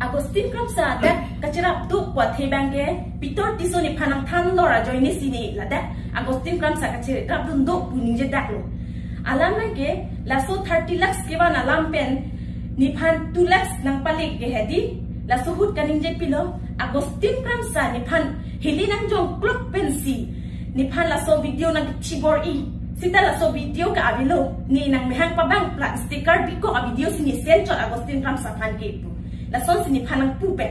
Agustin Kramsa that Kachirap tu kuat hebange Pitor tiso ni panang tan lora joini sini la that Agustin Kramsa kachirap dunduk puning jedak lo. Alam lagi laso 30 lakhs kewan alam pen ni pan 2 lakhs nang palik ke hedi laso hut kaning je pilo Agustin Kramsa ni pan hili nang jong klok pensi ni pan laso video nang chibor i sita laso video ka abilo ni nang mehang pabang plat sticker biko a video sini sensor Agustin Kramsa pan ke tu. Lason sini panang pupe.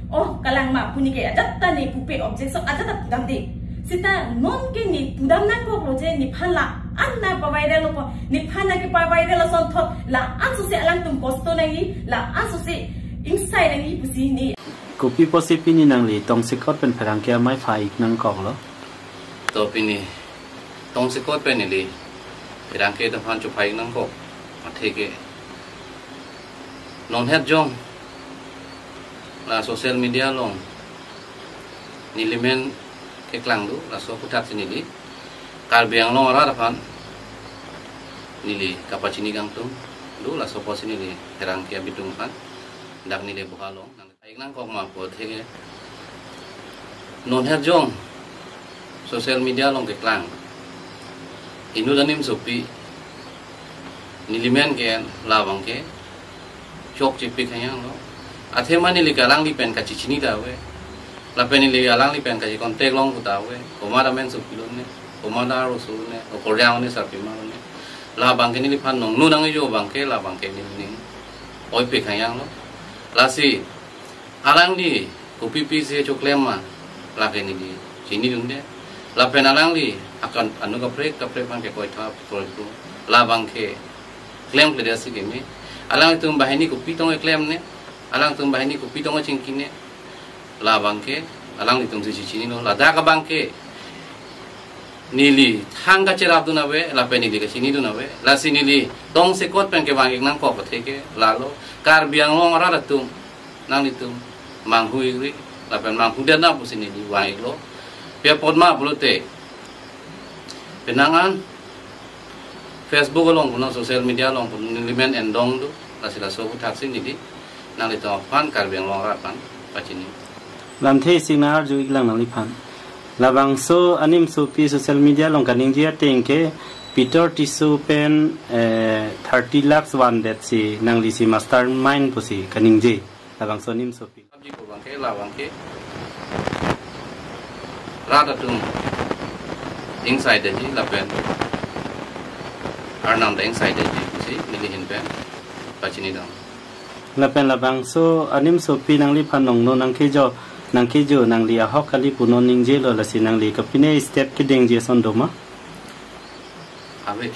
Oh, kalang ma puni ke adat tani pupe objek so adat tudam de. Sita non ke ni tudam na ko proje ni phala anna pa viral lo ni phana ke pa viral son thot la asu se alang tum posto nai la asu se inside nai pusi ni. Kopi posi pini nang li tong sikot pen pharang ke mai phai nang kok lo. To pini tong sikot pen ni li pharang ke ta phan chu phai nang kok ma theke. Non het jong la sosial media long nilimen ke klang du la so putat sini di kal biang long ara pan nili kapacini gang tum du la so pos sini di terang ke bitung pan dak ni de bukalong nang taik nang kok ma po thege non her jong sosial media long ke klang inu danim sopi nilimen ke lawang ke chok chipik hayang lo athe mani li galang li pen ka chichini da we la pen li galang li pen ka kontek long ta we oma da men su pilon ne oma da ro su ne o ko ryang ne sa pi ma ne la bang ke ni li phan nong nu dang yo bang ke la bang ke ni oi pe khayang lo la si alang di ko pi pi se choklem ma la ke ni di chini dun de la pen alang li akan anu ka prek bang ke koi tha ko la bang ke klem ke da si ke ni alang tum bahini ko pi tong klem ne alang tum bahini ko pitong cingkine la bangke alang litum si cini no la da ka bangke nili thang ka cerap tu na we la pe nili ka sini tu na we la sini li tong se kot pen ke bangik nang ko patheke la lo kar biang long ra tum nang litum mang hui ri la pen mang hudan na pu sini li wai lo pe pod ma blote penangan Facebook long puno sosial media long pun nilimen endong tu la sila so taksin ni nang li to pan kar biang long ra pan pachini lam the signar ju iklang nang li phan labang so anim so pi social media long kaning jia tengke Peter tisu pen 30 lakhs one that si nang li si mastermind pusi kaning je labang so nim so pi ji ko bang ke la bang ke ra da tum inside ji la pen arnam da inside ji pusi ni hin pen pachini dang lapen labang so anim so pi nang li phan nong no nang ke jo nang li a hok kali puno ning je lo la si nang li kapine step ke deng je son do ma ave